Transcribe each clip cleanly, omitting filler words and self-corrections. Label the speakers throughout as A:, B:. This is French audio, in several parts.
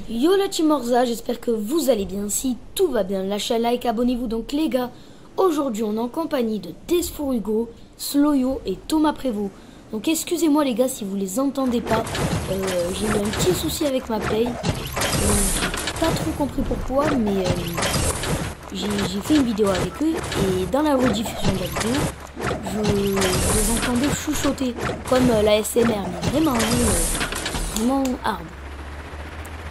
A: Yo la team Orza, j'espère que vous allez bien. Si tout va bien, lâchez un like, abonnez-vous. Donc les gars, aujourd'hui on est en compagnie de Desfour Hugo, Sloyo et Thomas Prévost. Donc excusez-moi les gars si vous les entendez pas, j'ai eu un petit souci avec ma play. J'ai pas trop compris pourquoi, mais j'ai fait une vidéo avec eux et dans la rediffusion de la vidéo, je les entendais chuchoter comme la SMR, mais vraiment, vraiment hard.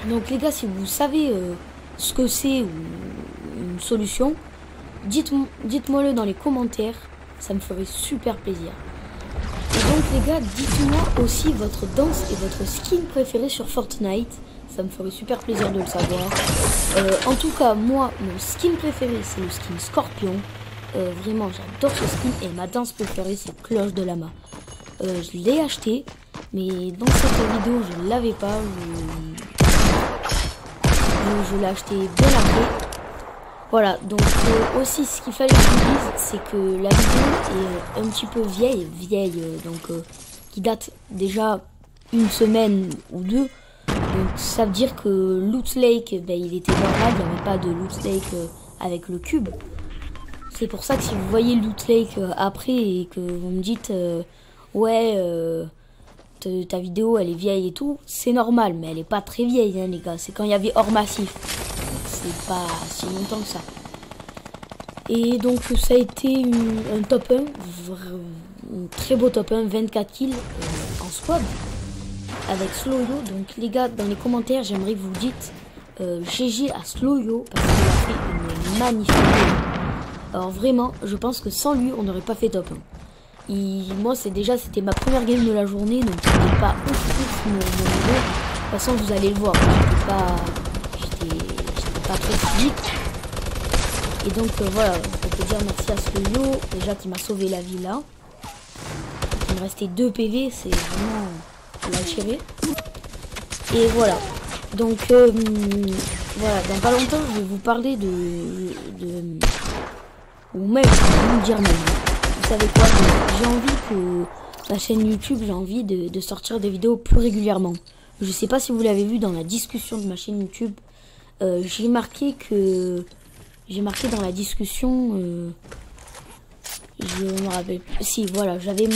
A: Donc les gars, si vous savez ce que c'est ou une solution, dites-moi-le dans les commentaires, ça me ferait super plaisir. Et donc les gars, dites-moi aussi votre danse et votre skin préféré sur Fortnite, ça me ferait super plaisir de le savoir. En tout cas, moi, mon skin préféré, c'est le skin Scorpion. Vraiment, j'adore ce skin et ma danse préférée, c'est Cloche de Lama. Je l'ai acheté, mais dans cette vidéo, je ne l'avais pas. Je l'ai acheté bien après. Voilà, donc aussi ce qu'il fallait que je vous dise, c'est que la vidéo est un petit peu vieille, donc qui date déjà une semaine ou deux. Donc ça veut dire que Loot Lake, ben, il était normal, il n'y avait pas de Loot Lake avec le cube. C'est pour ça que si vous voyez Loot Lake après et que vous me dites ouais, ta vidéo elle est vieille et tout, c'est normal, mais elle est pas très vieille hein, les gars, c'est quand il y avait hors massif, c'est pas si longtemps que ça. Et donc ça a été un top 1, un très beau top 1, 24 kills en squad avec Sloyo. Donc les gars, dans les commentaires j'aimerais que vous dites GG à Sloyo parce qu'il a fait une magnifique vidéo. Alors vraiment, je pense que sans lui on n'aurait pas fait top 1. Moi c'était ma première game de la journée, donc c'était pas ouf mon niveau. De toute façon vous allez le voir, j'étais pas très physique. Et donc voilà, on peut dire merci à Sloyo, déjà qui m'a sauvé la vie là. Il me restait 2 PV, c'est vraiment la tirée. Et voilà, donc voilà, dans pas longtemps je vais vous parler ou même, je vais vous dire même. Vous savez quoi, j'ai envie que la chaîne YouTube, j'ai envie de sortir des vidéos plus régulièrement. Je sais pas si vous l'avez vu dans la discussion de ma chaîne YouTube. J'ai marqué dans la discussion, je me rappelle. Si voilà, j'avais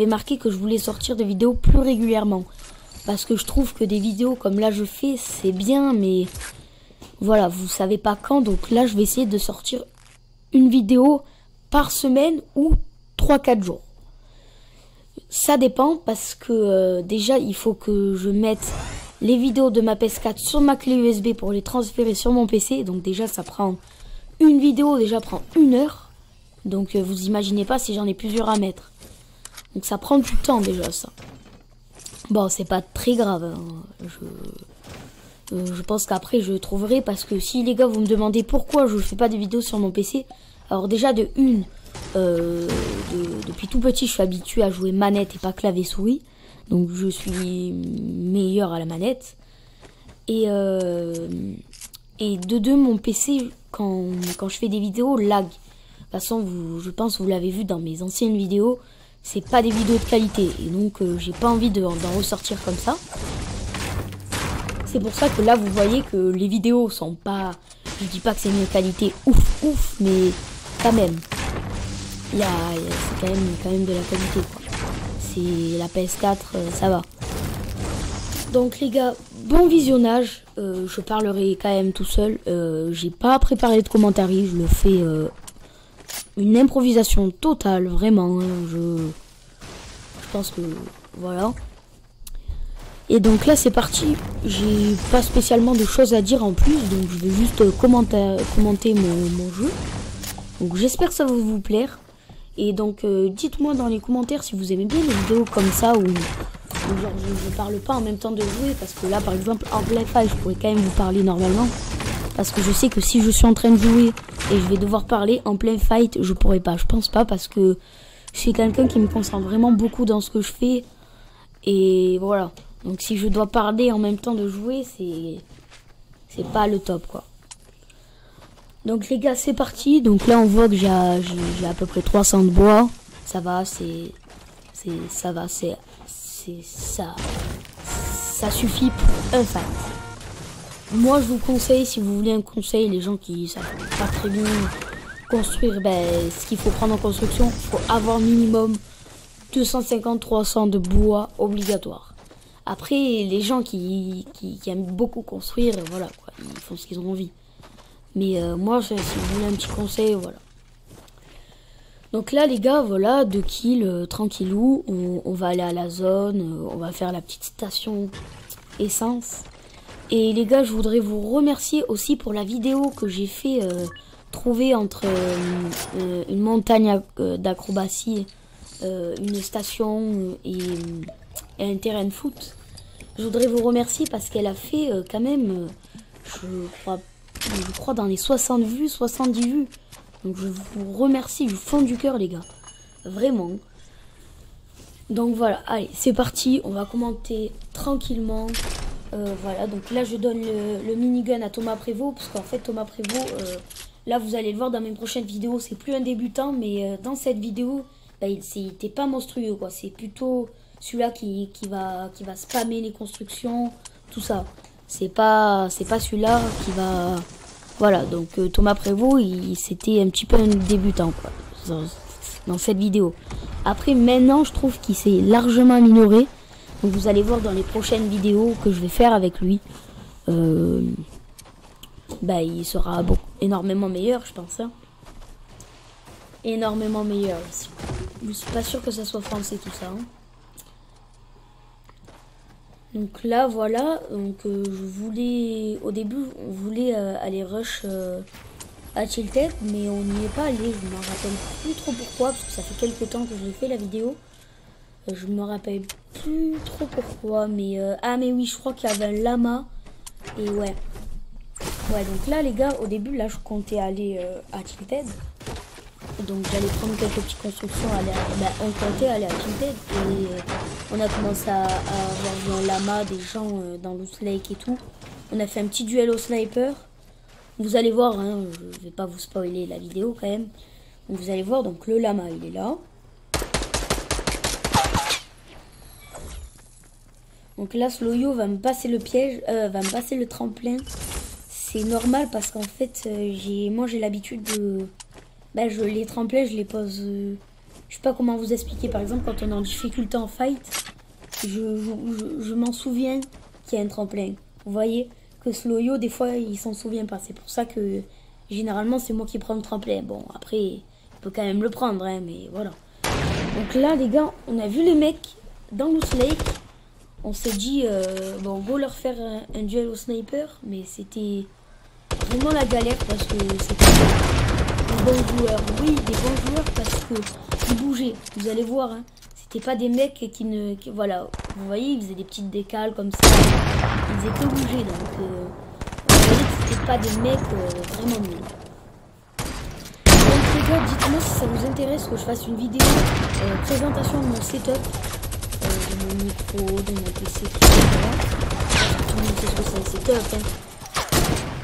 A: marqué que je voulais sortir des vidéos plus régulièrement. Parce que je trouve que des vidéos comme là je fais, c'est bien, mais voilà, vous savez pas quand. Donc là, je vais essayer de sortir une vidéo par semaine ou 3-4 jours. Ça dépend parce que déjà il faut que je mette les vidéos de ma PS4 sur ma clé USB pour les transférer sur mon PC. Donc déjà ça prend une vidéo, prend 1 heure. Donc vous imaginez pas si j'en ai plusieurs à mettre. Donc ça prend du temps déjà ça. Bon, c'est pas très grave hein. Je pense qu'après je trouverai, parce que si les gars vous me demandez pourquoi je fais pas de vidéos sur mon PC. Alors déjà depuis tout petit je suis habitué à jouer manette et pas clavier souris. Donc je suis meilleur à la manette. Et de deux, mon PC quand je fais des vidéos lag. De toute façon je pense que vous l'avez vu dans mes anciennes vidéos. C'est pas des vidéos de qualité. Et donc j'ai pas envie d'en ressortir comme ça. C'est pour ça que là vous voyez que les vidéos sont pas... Je dis pas que c'est une qualité ouf, mais quand même. C'est quand même de la qualité quoi. C'est la PS4, ça va. Donc les gars, bon visionnage. Je parlerai quand même tout seul. J'ai pas préparé de commentaires, je le fais une improvisation totale, vraiment. Je pense que voilà. Et donc là c'est parti, j'ai pas spécialement de choses à dire en plus, donc je vais juste commenter mon jeu. Donc j'espère que ça va vous plaire. Et donc dites-moi dans les commentaires si vous aimez bien les vidéos comme ça où genre je parle pas en même temps de jouer, parce que là par exemple en plein fight je pourrais quand même vous parler normalement. Parce que je sais que si je suis en train de jouer et je vais devoir parler en plein fight, je pourrais pas, je pense pas, parce que je suis quelqu'un qui me concentre vraiment beaucoup dans ce que je fais. Et voilà. Donc si je dois parler en même temps de jouer, c'est pas le top quoi. Donc les gars, c'est parti. Donc là on voit que j'ai à peu près 300 de bois. Ça va, ça ça suffit pour un fight. Moi je vous conseille, si vous voulez un conseil, les gens qui savent pas très bien construire, ben, ce qu'il faut prendre en construction, il faut avoir minimum 250-300 de bois obligatoire. Après, les gens qui aiment beaucoup construire, voilà, quoi, ils font ce qu'ils ont envie. Mais moi, si vous voulez un petit conseil, voilà. Donc là, les gars, voilà, 2 kills, tranquillou. On va aller à la zone, on va faire la petite station essence. Et les gars, je voudrais vous remercier aussi pour la vidéo que j'ai fait trouver entre une montagne d'acrobatie, une station et un terrain de foot. Je voudrais vous remercier parce qu'elle a fait quand même, je crois dans les 60 vues, 70 vues. Donc je vous remercie du fond du cœur, les gars. Vraiment. Donc voilà, allez, c'est parti. On va commenter tranquillement. Voilà, donc là je donne le minigun à Thomas Prévost. Parce qu'en fait Thomas Prévost, là vous allez le voir dans mes prochaines vidéos. C'est plus un débutant, mais dans cette vidéo, bah, il n'était pas monstrueux, quoi. C'est plutôt celui-là qui va spammer les constructions, tout ça. C'est pas celui-là qui va... Voilà, donc Thomas Prévost, c'était un petit peu un débutant, quoi, dans cette vidéo. Après, maintenant, je trouve qu'il s'est largement amélioré. Donc vous allez voir dans les prochaines vidéos que je vais faire avec lui. Bah, il sera énormément meilleur, je pense. Hein. Énormément meilleur aussi. Je suis pas sûr que ça soit français tout ça. Hein. Donc là, voilà. Donc je voulais... Au début, on voulait aller rush à Tilted, mais on n'y est pas allé. Je me rappelle plus trop pourquoi, parce que ça fait quelques temps que j'ai fait la vidéo. Je me rappelle plus trop pourquoi, mais... ah mais oui, je crois qu'il y avait un lama. Et ouais. Ouais, donc là, les gars, au début, là, je comptais aller à Tilted. Donc j'allais prendre quelques petites constructions, on comptait aller à Tilted et on a commencé à avoir vu un lama, des gens dans Loot Lake et tout. On a fait un petit duel au sniper. Vous allez voir, hein, je vais pas vous spoiler la vidéo quand même. Donc vous allez voir, donc le lama il est là. Donc là Sloyo va me passer le piège, va me passer le tremplin. C'est normal parce qu'en fait moi j'ai l'habitude de... Bah, les tremplins, je les pose... je sais pas comment vous expliquer. Par exemple, quand on est en difficulté en fight, je m'en souviens qu'il y a un tremplin. Vous voyez que Sloyo, des fois, il s'en souvient pas. C'est pour ça que, généralement, c'est moi qui prends le tremplin. Bon, après, il peut quand même le prendre, hein, mais voilà. Donc là, les gars, on a vu les mecs dans Loot Lake. On s'est dit, bon, go leur faire un duel au sniper. Mais c'était vraiment la galère parce que c'était... Des bons joueurs, oui, des bons joueurs parce que ils bougeaient. Vous allez voir, hein, c'était pas des mecs voilà, vous voyez, ils faisaient des petites décales comme ça. Ils faisaient que bouger, donc vous voyez que c'était pas des mecs vraiment nuls. Donc les gars, dites-moi si ça vous intéresse que je fasse une vidéo présentation de mon setup, de mon micro, de mon PC, etc. Tout le monde sait ce que c'est un setup. Hein.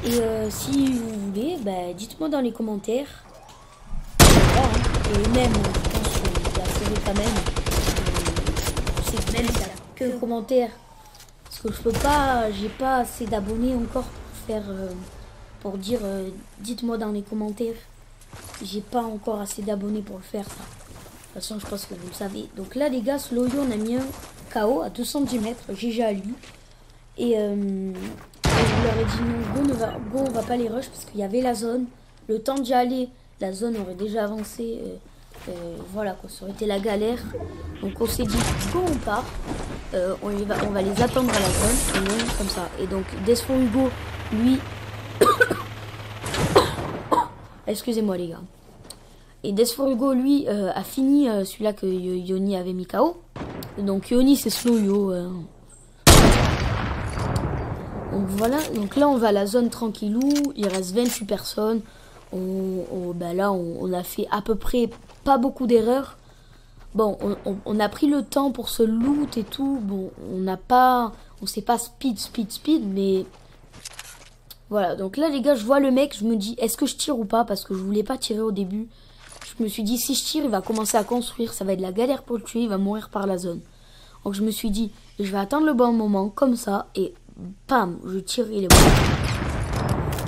A: Et si vous voulez, bah, dites-moi dans les commentaires. Voilà, hein. Et même, je pense que la série quand même, c'est même ça, que commentaires. Parce que je peux pas, j'ai pas assez d'abonnés encore pour faire, pour dire, dites-moi dans les commentaires. J'ai pas encore assez d'abonnés pour le faire, ça. De toute façon, je pense que vous le savez. Donc là, les gars, Sloyo, on a mis un KO à 210 mètres, GG à lui. Et je leur ai dit non, go, on va pas les rush parce qu'il y avait la zone. Le temps d'y aller, la zone aurait déjà avancé. Voilà quoi, ça aurait été la galère. Donc on s'est dit go, on part. On va les attendre à la zone. Et non, comme ça. Et donc Desfond Hugo, lui. Excusez-moi les gars. Et Desfond Hugo, lui, a fini celui-là que Yoni avait mis KO. Donc Yoni, c'est Sloyo. Donc voilà, donc là on va à la zone tranquillou, il reste 28 personnes. Là on a fait à peu près pas beaucoup d'erreurs. Bon, on a pris le temps pour se loot et tout. Bon, on sait pas speed, mais voilà. Donc là les gars, je vois le mec, je me dis est-ce que je tire ou pas parce que je voulais pas tirer au début. Je me suis dit si je tire, il va commencer à construire, ça va être la galère pour le tuer, il va mourir par la zone. Donc je me suis dit Et je vais attendre le bon moment, comme ça, et bam, je tire, il est bon.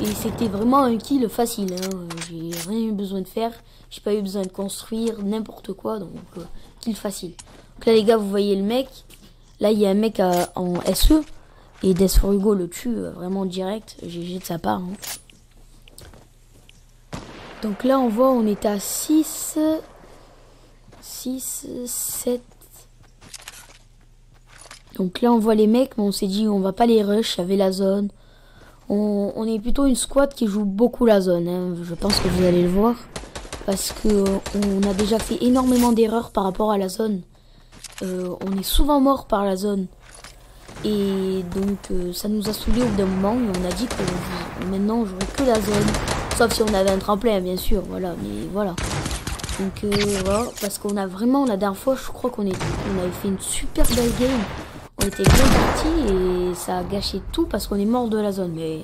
A: Et c'était vraiment un kill facile, hein. J'ai rien eu besoin de faire, j'ai pas eu besoin de construire, n'importe quoi, donc kill facile. Donc là les gars, vous voyez le mec, là il y a un mec en SE, et Death for Hugo le tue vraiment direct, GG de sa part. Hein. Donc là on voit, on est à 6, 7. Donc là on voit les mecs, mais on s'est dit on va pas les rush, avec la zone. On est plutôt une squad qui joue beaucoup la zone, hein. Je pense que vous allez le voir. Parce que on a déjà fait énormément d'erreurs par rapport à la zone. On est souvent mort par la zone. Et donc ça nous a saoulé au bout d'un moment. Et on a dit que maintenant on jouerait que la zone. Sauf si on avait un tremplin bien sûr, voilà. Mais voilà. Donc voilà, parce qu'on a vraiment, la dernière fois je crois qu'on avait fait une super belle game. On était bien parti et ça a gâché tout parce qu'on est mort de la zone. Mais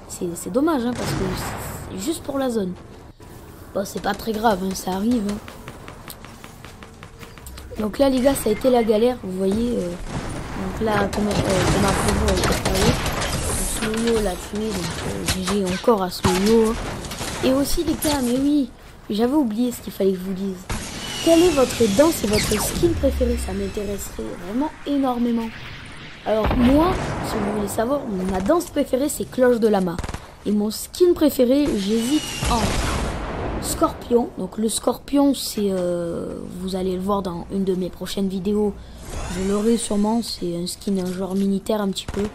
A: c'est dommage, hein, parce que c'est juste pour la zone. Bon, c'est pas très grave, hein, ça arrive. Hein. Donc là, les gars, ça a été la galère, vous voyez. Donc là, Thomas Prévost a été travaillé. Sloyo l'a tué, donc GG encore à Sloyo. Hein. Et aussi, les gars, mais oui, j'avais oublié ce qu'il fallait que je vous dise. Quelle est votre danse et votre skin préféré? Ça m'intéresserait vraiment énormément. Alors moi, si vous voulez savoir, ma danse préférée c'est Cloche de Lama. Et mon skin préféré, j'hésite entre Scorpion. Donc le Scorpion, c'est, vous allez le voir dans une de mes prochaines vidéos. Je l'aurai sûrement, c'est un skin, un genre militaire un petit peu.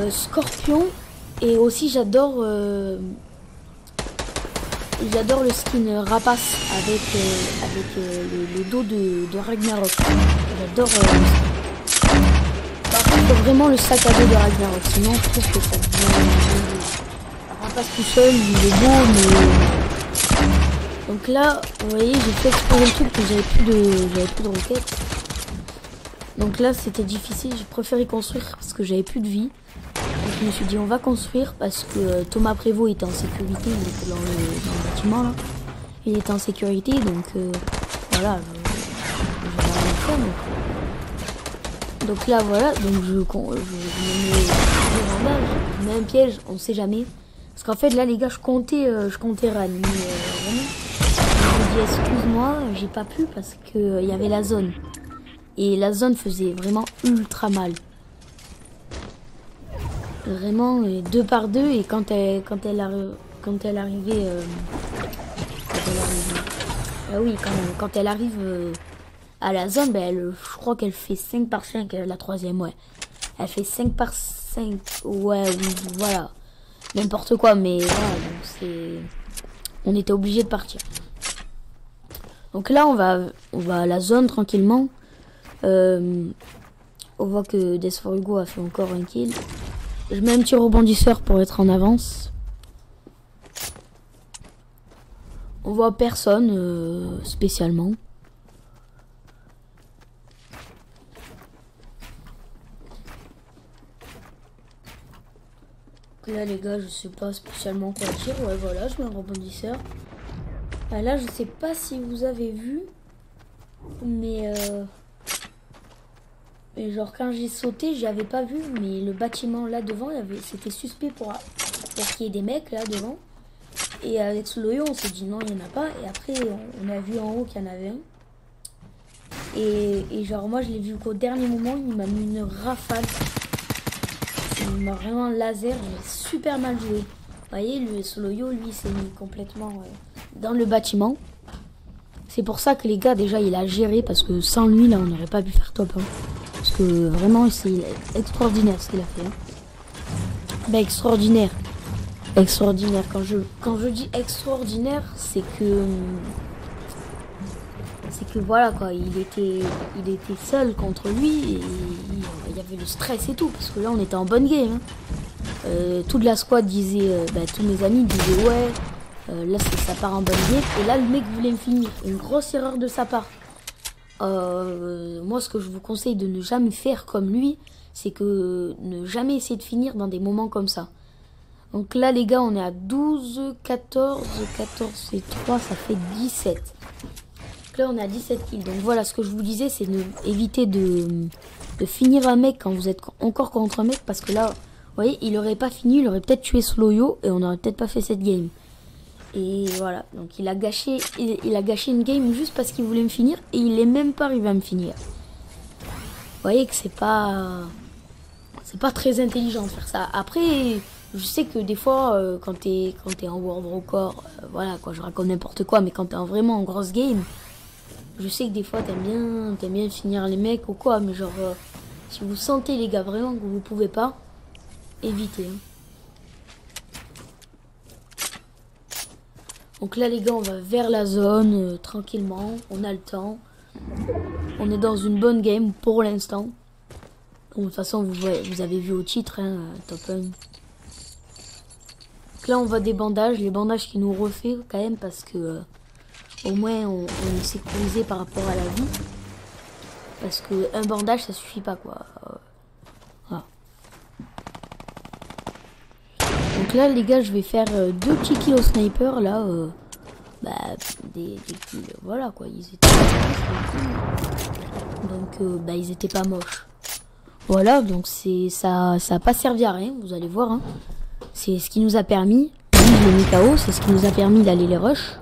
A: Scorpion, et aussi j'adore... J'adore le skin Rapace avec le dos de Ragnarok. J'adore par contre vraiment le sac à dos de Ragnarok. Sinon je trouve que ça devient... Rapace tout seul, il est beau mais... Donc là, vous voyez, j'ai fait exploser le truc que j'avais plus de roquettes. Donc là c'était difficile, j'ai préféré construire parce que j'avais plus de vie. Donc je me suis dit on va construire parce que Thomas Prévost était en sécurité, il était dans le bâtiment là. Il était en sécurité donc voilà, je vais rien faire. Donc là voilà, donc je mets un piège, on sait jamais. Parce qu'en fait là les gars je comptais réanimer vraiment. Je me dis excuse-moi, j'ai pas pu parce que il y avait la zone. Et la zone faisait vraiment ultra mal. Vraiment 2 par 2 et quand elle arrivait quand elle arrive à la zone, ben je crois qu'elle fait 5 par 5 la troisième, ouais. Elle fait 5 par 5, ouais, oui, voilà. N'importe quoi, mais voilà, donc on était obligé de partir. Donc là, on va à la zone tranquillement. On voit que Death for Hugo a fait encore un kill. Je mets un petit rebondisseur pour être en avance. On voit personne spécialement. Donc là les gars, je sais pas spécialement quoi dire. Ouais voilà, je mets un rebondisseur. Ah, là je sais pas si vous avez vu, mais genre quand j'ai sauté, j'avais pas vu, mais le bâtiment là devant, c'était suspect pour qu'il y ait des mecs là devant. Et avec Sloyo, on s'est dit non, il n'y en a pas. Et après, on a vu en haut qu'il y en avait un. Et genre moi, je l'ai vu qu'au dernier moment, il m'a mis une rafale. Il m'a vraiment laser, j'ai super mal joué. Vous voyez, le Sloyo, lui, s'est mis complètement dans le bâtiment. C'est pour ça que les gars, déjà, il a géré, parce que sans lui, là, on n'aurait pas pu faire top. Hein. Parce que vraiment, c'est extraordinaire ce qu'il a fait. Hein. Ben, extraordinaire. Extraordinaire. Quand je dis extraordinaire, c'est que voilà quoi, il était seul contre lui et il y avait le stress et tout, parce que là on était en bonne game. Hein. Toute la squad disait, tous mes amis disaient ouais, là ça part en bonne game, et là le mec voulait me finir. Une grosse erreur de sa part. Moi ce que je vous conseille de ne jamais faire comme lui, c'est que ne jamais essayer de finir dans des moments comme ça. Donc là les gars, on est à 12, 14 et 3, ça fait 17. Donc là on est à 17 kills. Donc voilà, ce que je vous disais, c'est éviter de de finir un mec quand vous êtes encore contre un mec, parce que là, vous voyez, il aurait pas fini, il aurait peut-être tué Sloyo et on aurait peut-être pas fait cette game. Et voilà, donc il a gâché une game juste parce qu'il voulait me finir et il est même pas arrivé à me finir. Vous voyez que c'est pas très intelligent de faire ça. Après, je sais que des fois, quand t'es en World Record, voilà quoi, je raconte n'importe quoi, mais quand t'es vraiment en grosse game, je sais que des fois t'aimes bien finir les mecs ou quoi, mais genre, si vous sentez les gars vraiment que vous pouvez pas, évitez. Hein. Donc là les gars, on va vers la zone, tranquillement, on a le temps. On est dans une bonne game pour l'instant. De toute façon, vous avez vu au titre, hein, top 1. Donc là, on voit des bandages. Les bandages qui nous refait quand même parce que au moins, on est sécurisé par rapport à la vie. Parce que un bandage, ça suffit pas, quoi. Voilà. Donc là, les gars, je vais faire 2 petits kills au sniper, là. Des kills, voilà, quoi. Ils étaient donc, ils étaient pas moches. Voilà, donc ça a pas servi à rien, vous allez voir. Hein. C'est ce qui nous a permis, lui je l'ai mis KO, c'est ce qui nous a permis d'aller les rush.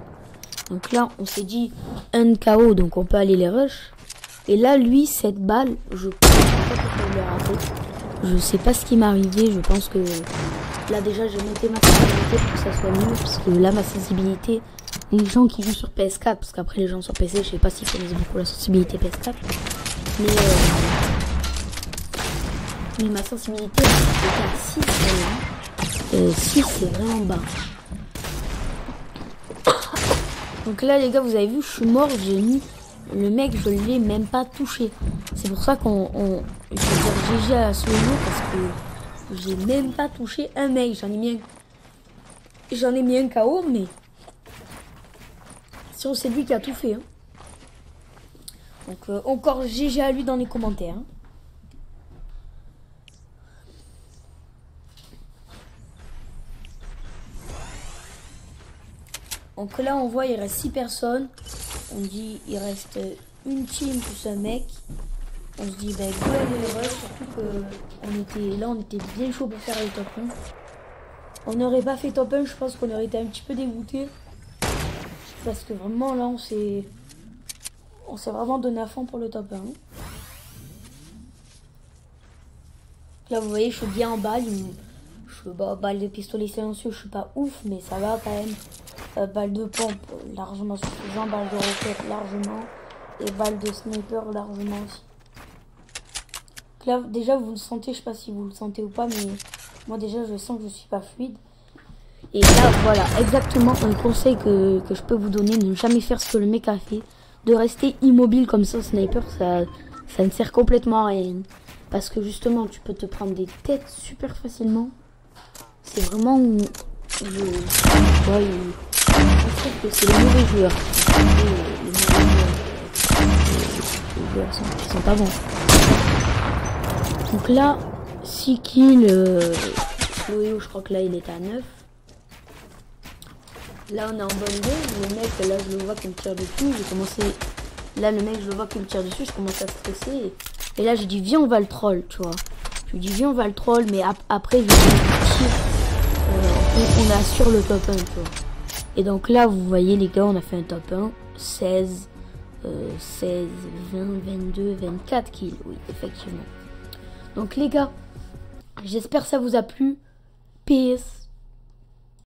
A: Donc là, on s'est dit un KO, donc on peut aller les rush. Et là, lui, cette balle, je pense pas pourquoi il l'a raté. Je sais pas ce qui m'est arrivé, je pense que là déjà j'ai monté ma sensibilité pour que ça soit mieux, parce que là ma sensibilité, les gens qui jouent sur PS4, parce qu'après les gens sur PC, je sais pas s'ils connaissent beaucoup la sensibilité PS4, mais ma sensibilité est à 6, 6 c'est vraiment bas. Donc là les gars, vous avez vu, je suis mort, j'ai mis le mec, je l'ai même pas touché. C'est pour ça qu'on je vais dire GG à Sloyo, parce que j'ai même pas touché un mec. J'en ai mis un KO, mais sinon c'est lui qui a tout fait. Hein. Donc encore GG à lui dans les commentaires. Hein. Donc là on voit il reste 6 personnes. On dit il reste une team plus un mec. On se dit go aller les rush, surtout que on était bien chaud pour faire le top 1. On n'aurait pas fait top 1, je pense qu'on aurait été un petit peu dégoûté. Parce que vraiment là on s'est vraiment donné à fond pour le top 1. Là vous voyez je suis bien en balle. Balle de pistolet silencieux, je suis pas ouf, mais ça va quand même. Balle de pompe, largement suffisant. Balle de roquette, largement. Et balle de sniper, largement aussi. Là, déjà, vous le sentez, je sais pas si vous le sentez ou pas, mais moi déjà, je sens que je suis pas fluide. Et là, voilà, exactement un conseil que je peux vous donner, ne jamais faire ce que le mec a fait. De rester immobile comme ça au sniper, ça ne sert complètement à rien. Parce que justement, tu peux te prendre des têtes super facilement. C'est vraiment... je trouve que c'est les mauvais joueurs. Les joueurs sont pas bons. Donc là, 6 kills. Sloyo, je crois que là, il est à 9. Là, on est en bonne game. Le mec, là, je le vois qu'il me tire dessus. J'ai commencé... Là, le mec, je le vois qu'il me tire dessus. Je commence à stresser. Et là, j'ai dit, viens, on va le troll, tu vois. Je lui dis, viens, on va le troll. Mais après, je lui dis, on assure le top 1, tu vois. Et donc là, vous voyez, les gars, on a fait un top 1. 16, 20, 22, 24 kills. Oui, effectivement. Donc, les gars, j'espère que ça vous a plu. PS.